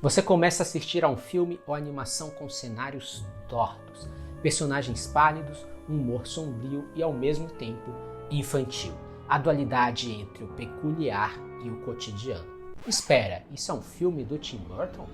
Você começa a assistir a um filme ou animação com cenários tortos, personagens pálidos, um humor sombrio e ao mesmo tempo infantil. A dualidade entre o peculiar e o cotidiano. Espera, isso é um filme do Tim Burton?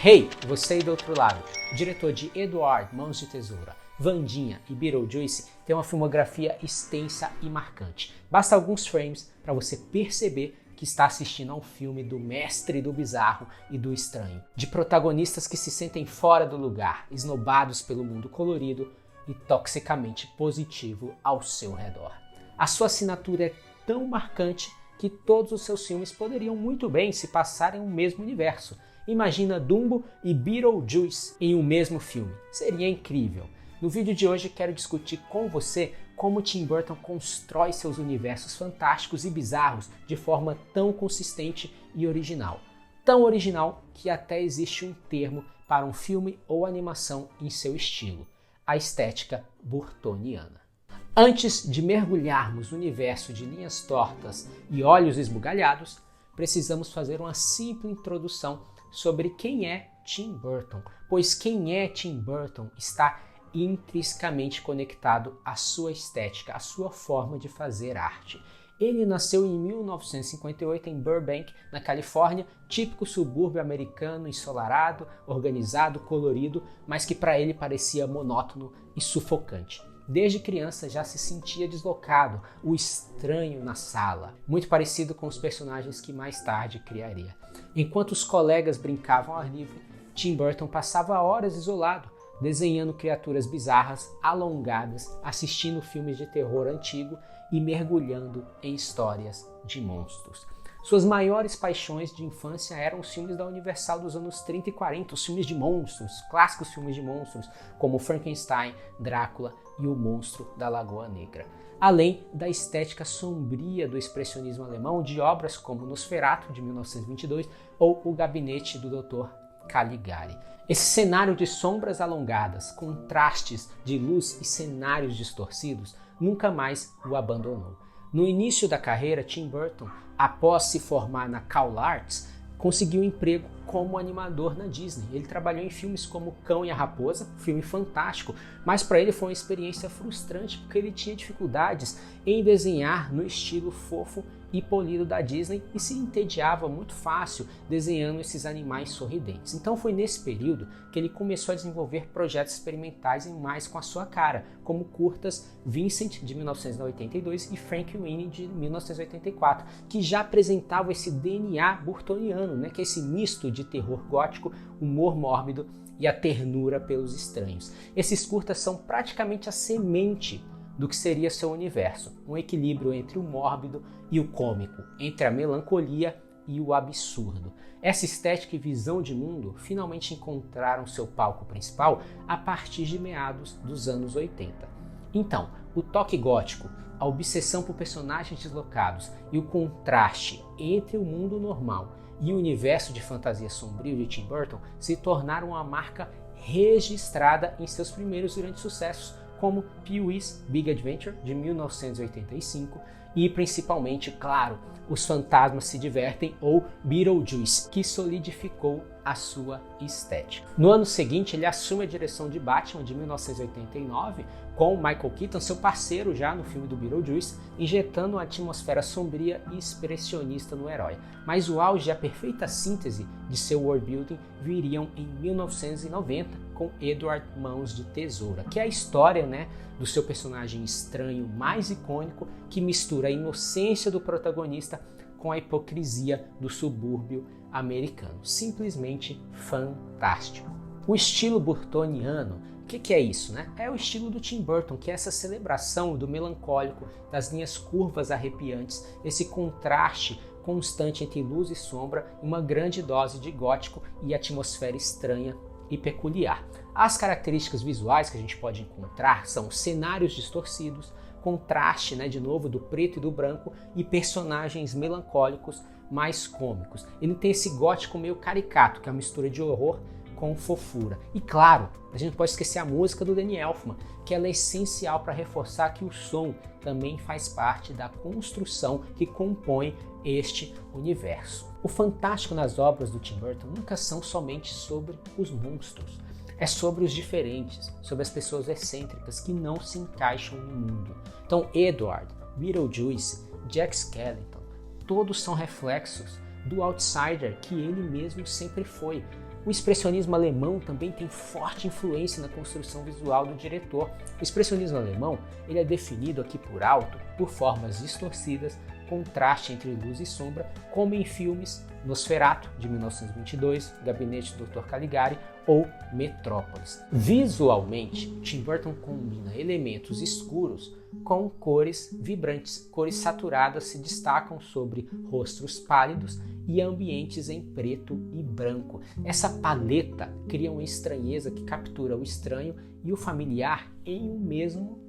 Hey, você aí do outro lado. O diretor de Edward Mãos de Tesoura, Wandinha e Beetlejuice tem uma filmografia extensa e marcante. Basta alguns frames para você perceber que está assistindo a um filme do mestre do bizarro e do estranho, de protagonistas que se sentem fora do lugar, esnobados pelo mundo colorido e toxicamente positivo ao seu redor. A sua assinatura é tão marcante que todos os seus filmes poderiam muito bem se passarem no mesmo universo. Imagina Dumbo e Beetlejuice em um mesmo filme. Seria incrível. No vídeo de hoje quero discutir com você como Tim Burton constrói seus universos fantásticos e bizarros de forma tão consistente e original. Tão original que até existe um termo para um filme ou animação em seu estilo, a estética burtoniana. Antes de mergulharmos no universo de linhas tortas e olhos esbugalhados, precisamos fazer uma simples introdução sobre quem é Tim Burton, pois quem é Tim Burton está intrinsecamente conectado à sua estética, à sua forma de fazer arte. Ele nasceu em 1958 em Burbank, na Califórnia, típico subúrbio americano ensolarado, organizado, colorido, mas que para ele parecia monótono e sufocante. Desde criança já se sentia deslocado, o estranho na sala, muito parecido com os personagens que mais tarde criaria. Enquanto os colegas brincavam ao ar livre, Tim Burton passava horas isolado, desenhando criaturas bizarras, alongadas, assistindo filmes de terror antigo e mergulhando em histórias de monstros. Suas maiores paixões de infância eram os filmes da Universal dos anos 30 e 40, os filmes de monstros, clássicos filmes de monstros, como Frankenstein, Drácula e o Monstro da Lagoa Negra. Além da estética sombria do expressionismo alemão de obras como Nosferatu, de 1922, ou O Gabinete do Dr. Caligari. Esse cenário de sombras alongadas, contrastes de luz e cenários distorcidos nunca mais o abandonou. No início da carreira, Tim Burton, após se formar na CalArts, conseguiu um emprego como animador na Disney. Ele trabalhou em filmes como Cão e a Raposa, filme fantástico, mas para ele foi uma experiência frustrante porque ele tinha dificuldades em desenhar no estilo fofo e polido da Disney e se entediava muito fácil desenhando esses animais sorridentes. Então foi nesse período que ele começou a desenvolver projetos experimentais e mais com a sua cara, como curtas Vincent, de 1982, e Frankenweenie, de 1984, que já apresentavam esse DNA burtoniano, né, que é esse misto de terror gótico, humor mórbido e a ternura pelos estranhos. Esses curtas são praticamente a semente do que seria seu universo, um equilíbrio entre o mórbido e o cômico, entre a melancolia e o absurdo. Essa estética e visão de mundo finalmente encontraram seu palco principal a partir de meados dos anos 80. Então, o toque gótico, a obsessão por personagens deslocados e o contraste entre o mundo normal e o universo de fantasia sombrio de Tim Burton se tornaram uma marca registrada em seus primeiros grandes sucessos, como Pee-wee's Big Adventure, de 1985, e principalmente, claro, Os Fantasmas se Divertem, ou Beetlejuice, que solidificou a sua estética. No ano seguinte, ele assume a direção de Batman, de 1989, com Michael Keaton, seu parceiro já no filme do Beetlejuice, injetando uma atmosfera sombria e expressionista no herói. Mas o auge e a perfeita síntese de seu worldbuilding viriam em 1990, com Edward Mãos de Tesoura, que é a história, do seu personagem estranho mais icônico, que mistura a inocência do protagonista com a hipocrisia do subúrbio americano. Simplesmente fantástico. O estilo burtoniano, o que é isso? É o estilo do Tim Burton, que é essa celebração do melancólico, das linhas curvas arrepiantes, esse contraste constante entre luz e sombra, uma grande dose de gótico e atmosfera estranha e peculiar. As características visuais que a gente pode encontrar são cenários distorcidos, contraste, de novo, do preto e do branco, e personagens melancólicos mais cômicos. Ele tem esse gótico meio caricato, que é a mistura de horror com fofura. E claro, a gente não pode esquecer a música do Danny Elfman, que ela é essencial para reforçar que o som também faz parte da construção que compõe este universo. O fantástico nas obras do Tim Burton nunca são somente sobre os monstros, é sobre os diferentes, sobre as pessoas excêntricas que não se encaixam no mundo. Então Edward, Beetlejuice, Jack Skellington, todos são reflexos do outsider que ele mesmo sempre foi. O expressionismo alemão também tem forte influência na construção visual do diretor. O expressionismo alemão ele é definido aqui por alto por formas distorcidas, contraste entre luz e sombra, como em filmes Nosferatu, de 1922, Gabinete do Dr. Caligari ou Metrópolis. Visualmente, Tim Burton combina elementos escuros com cores vibrantes. Cores saturadas se destacam sobre rostos pálidos e ambientes em preto e branco. Essa paleta cria uma estranheza que captura o estranho e o familiar em um mesmo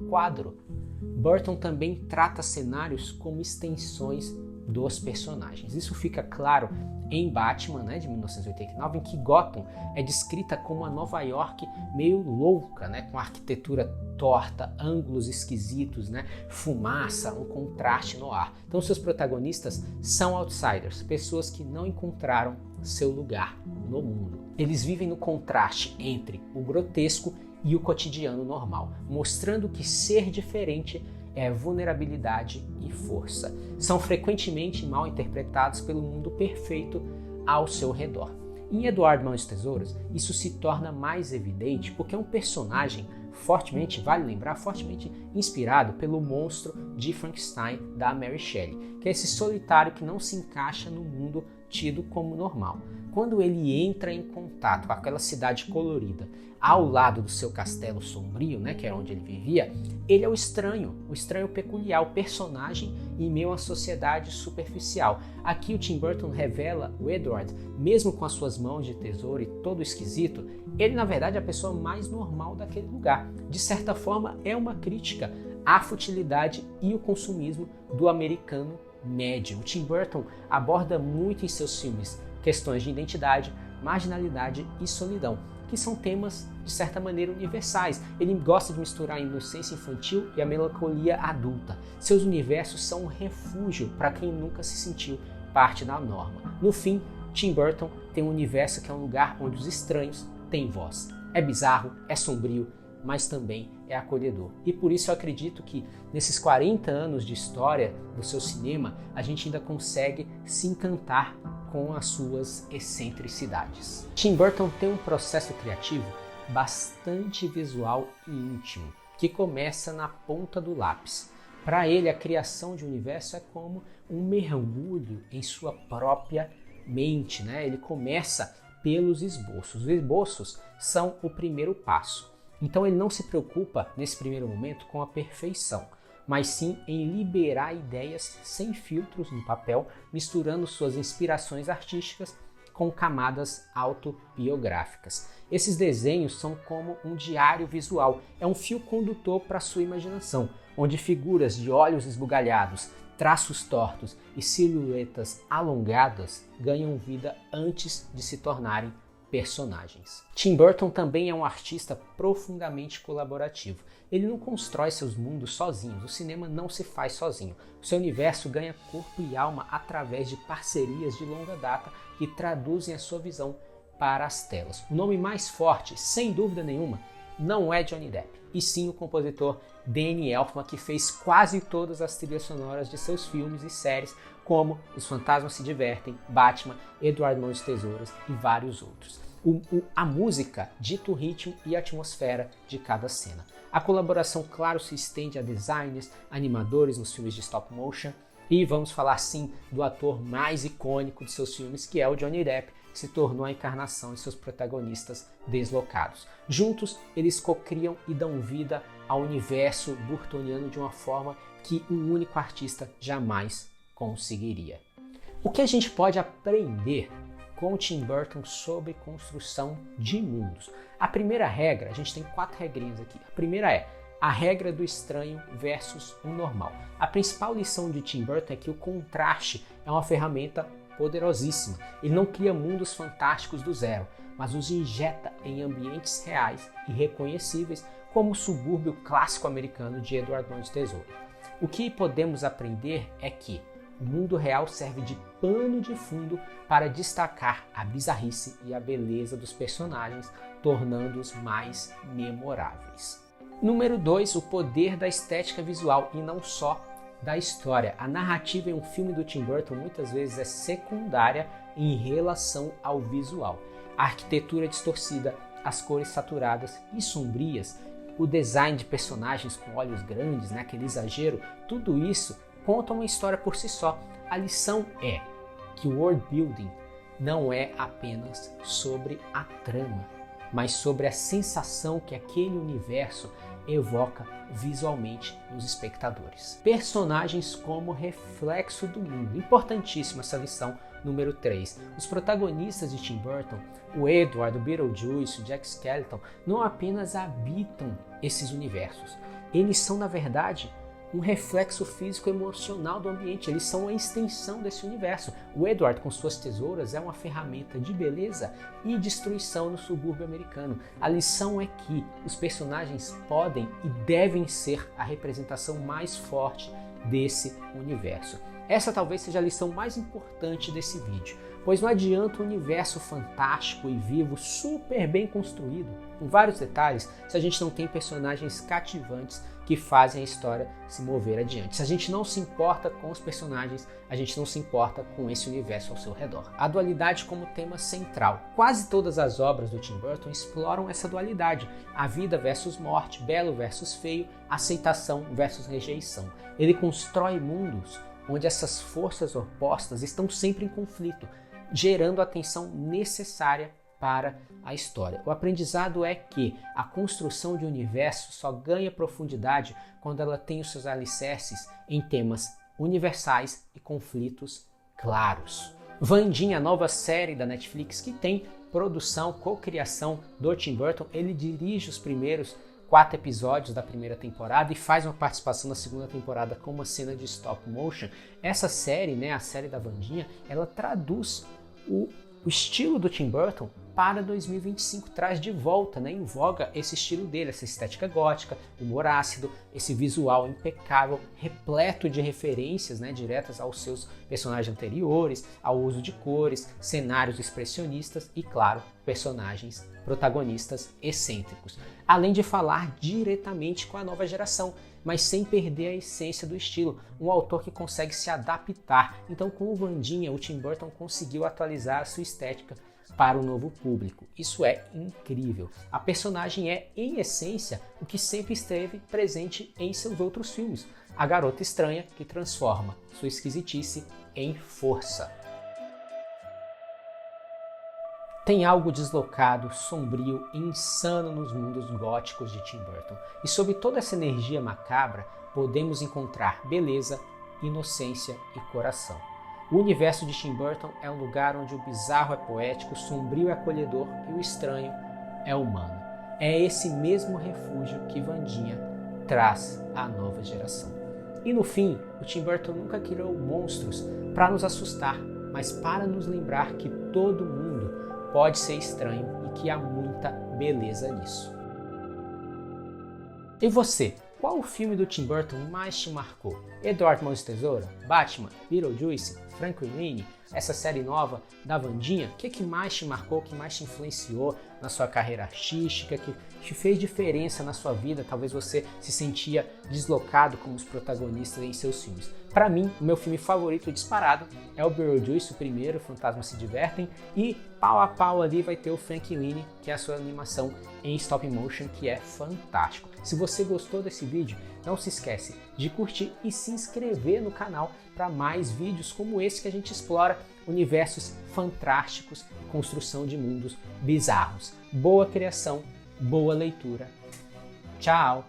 quadro. Burton também trata cenários como extensões dos personagens. Isso fica claro em Batman, de 1989, em que Gotham é descrita como uma Nova York meio louca, com arquitetura torta, ângulos esquisitos, fumaça, um contraste no ar. Então seus protagonistas são outsiders, pessoas que não encontraram seu lugar no mundo. Eles vivem no contraste entre o grotesco e o cotidiano normal, mostrando que ser diferente é vulnerabilidade e força. São frequentemente mal interpretados pelo mundo perfeito ao seu redor. Em Eduardo Mãos de Tesouros, isso se torna mais evidente porque é um personagem fortemente inspirado pelo monstro de Frankenstein da Mary Shelley, que é esse solitário que não se encaixa no mundo tido como normal. Quando ele entra em contato com aquela cidade colorida ao lado do seu castelo sombrio, que era onde ele vivia, ele é o estranho peculiar, o personagem em meio à sociedade superficial. Aqui o Tim Burton revela o Edward, mesmo com as suas mãos de tesouro e todo esquisito, ele na verdade é a pessoa mais normal daquele lugar. De certa forma é uma crítica à futilidade e o consumismo do americano médio. O Tim Burton aborda muito em seus filmes questões de identidade, marginalidade e solidão, que são temas, de certa maneira, universais. Ele gosta de misturar a inocência infantil e a melancolia adulta. Seus universos são um refúgio para quem nunca se sentiu parte da norma. No fim, Tim Burton tem um universo que é um lugar onde os estranhos têm voz. É bizarro, é sombrio, mas também é acolhedor. E por isso eu acredito que nesses 40 anos de história do seu cinema, a gente ainda consegue se encantar com as suas excentricidades. Tim Burton tem um processo criativo bastante visual e íntimo, que começa na ponta do lápis. Para ele, a criação de um universo é como um mergulho em sua própria mente, Ele começa pelos esboços. Os esboços são o primeiro passo. Então ele não se preocupa, nesse primeiro momento, com a perfeição, mas sim em liberar ideias sem filtros no papel, misturando suas inspirações artísticas com camadas autobiográficas. Esses desenhos são como um diário visual, é um fio condutor para a sua imaginação, onde figuras de olhos esbugalhados, traços tortos e silhuetas alongadas ganham vida antes de se tornarem personagens. Tim Burton também é um artista profundamente colaborativo. Ele não constrói seus mundos sozinho, o cinema não se faz sozinho. O seu universo ganha corpo e alma através de parcerias de longa data que traduzem a sua visão para as telas. O nome mais forte, sem dúvida nenhuma, não é Johnny Depp, e sim o compositor Danny Elfman, que fez quase todas as trilhas sonoras de seus filmes e séries, como Os Fantasmas se Divertem, Batman, Eduardo Mãos de Tesouros e vários outros. A música dita o ritmo e a atmosfera de cada cena. A colaboração, claro, se estende a designers, animadores nos filmes de stop motion, e vamos falar sim do ator mais icônico de seus filmes, que é o Johnny Depp, que se tornou a encarnação de seus protagonistas deslocados. Juntos, eles cocriam e dão vida ao universo burtoniano de uma forma que um único artista jamais conseguiria. O que a gente pode aprender com Tim Burton sobre construção de mundos? A primeira regra, a gente tem 4 regrinhas aqui. A primeira é a regra do estranho versus o normal. A principal lição de Tim Burton é que o contraste é uma ferramenta poderosíssima. Ele não cria mundos fantásticos do zero, mas os injeta em ambientes reais e reconhecíveis, como o subúrbio clássico americano de Eduardo Mãos de Tesouro. O que podemos aprender é que o mundo real serve de pano de fundo para destacar a bizarrice e a beleza dos personagens, tornando-os mais memoráveis. Número 2, o poder da estética visual e não só da história. A narrativa em um filme do Tim Burton muitas vezes é secundária em relação ao visual. A arquitetura distorcida, as cores saturadas e sombrias, o design de personagens com olhos grandes, né, aquele exagero, tudo isso conta uma história por si só. A lição é que o world building não é apenas sobre a trama, mas sobre a sensação que aquele universo evoca visualmente nos espectadores. Personagens como reflexo do mundo. Importantíssima essa lição número 3. Os protagonistas de Tim Burton, o Edward, o Beetlejuice, o Jack Skellington, não apenas habitam esses universos. Eles são, na verdade, um reflexo físico e emocional do ambiente. Eles são a extensão desse universo. O Edward, com suas tesouras, é uma ferramenta de beleza e destruição no subúrbio americano. A lição é que os personagens podem e devem ser a representação mais forte desse universo. Essa talvez seja a lição mais importante desse vídeo, pois não adianta um universo fantástico e vivo, super bem construído, com vários detalhes, se a gente não tem personagens cativantes que fazem a história se mover adiante. Se a gente não se importa com os personagens, a gente não se importa com esse universo ao seu redor. A dualidade como tema central. Quase todas as obras do Tim Burton exploram essa dualidade. A vida versus morte, belo versus feio, aceitação versus rejeição. Ele constrói mundos onde essas forças opostas estão sempre em conflito, gerando a tensão necessária para a história. O aprendizado é que a construção de um universo só ganha profundidade quando ela tem os seus alicerces em temas universais e conflitos claros. Wandinha, a nova série da Netflix que tem produção, cocriação do Tim Burton, ele dirige os primeiros 4 episódios da primeira temporada e faz uma participação na segunda temporada com uma cena de stop motion. Essa série, né, a série da Wandinha, ela traduz o estilo do Tim Burton para 2025, traz de volta, né, em voga esse estilo dele, essa estética gótica, humor ácido, esse visual impecável, repleto de referências, né, diretas aos seus personagens anteriores, ao uso de cores, cenários expressionistas e, claro, personagens protagonistas excêntricos. Além de falar diretamente com a nova geração, mas sem perder a essência do estilo. Um autor que consegue se adaptar. Então, com o Wandinha, o Tim Burton conseguiu atualizar a sua estética para o novo público. Isso é incrível. A personagem é, em essência, o que sempre esteve presente em seus outros filmes. A garota estranha que transforma sua esquisitice em força. Tem algo deslocado, sombrio e insano nos mundos góticos de Tim Burton. E sob toda essa energia macabra, podemos encontrar beleza, inocência e coração. O universo de Tim Burton é um lugar onde o bizarro é poético, o sombrio é acolhedor e o estranho é humano. É esse mesmo refúgio que Wandinha traz à nova geração. E no fim, o Tim Burton nunca criou monstros para nos assustar, mas para nos lembrar que todo mundo pode ser estranho e que há muita beleza nisso. E você? Qual o filme do Tim Burton mais te marcou? Edward Mãos de Tesoura? Batman? Beetlejuice? Frankenweenie? Essa série nova da Wandinha? O que mais te marcou, o que mais te influenciou na sua carreira artística, que te fez diferença na sua vida? Talvez você se sentia deslocado como os protagonistas em seus filmes. Para mim, o meu filme favorito disparado é o Beetlejuice, o primeiro, Fantasmas se Divertem, e pau a pau ali vai ter o Frankenweenie, que é a sua animação em stop motion, que é fantástico. Se você gostou desse vídeo, não se esquece de curtir e se inscrever no canal para mais vídeos como esse que a gente explora universos fantásticos e construção de mundos bizarros. Boa criação, boa leitura. Tchau!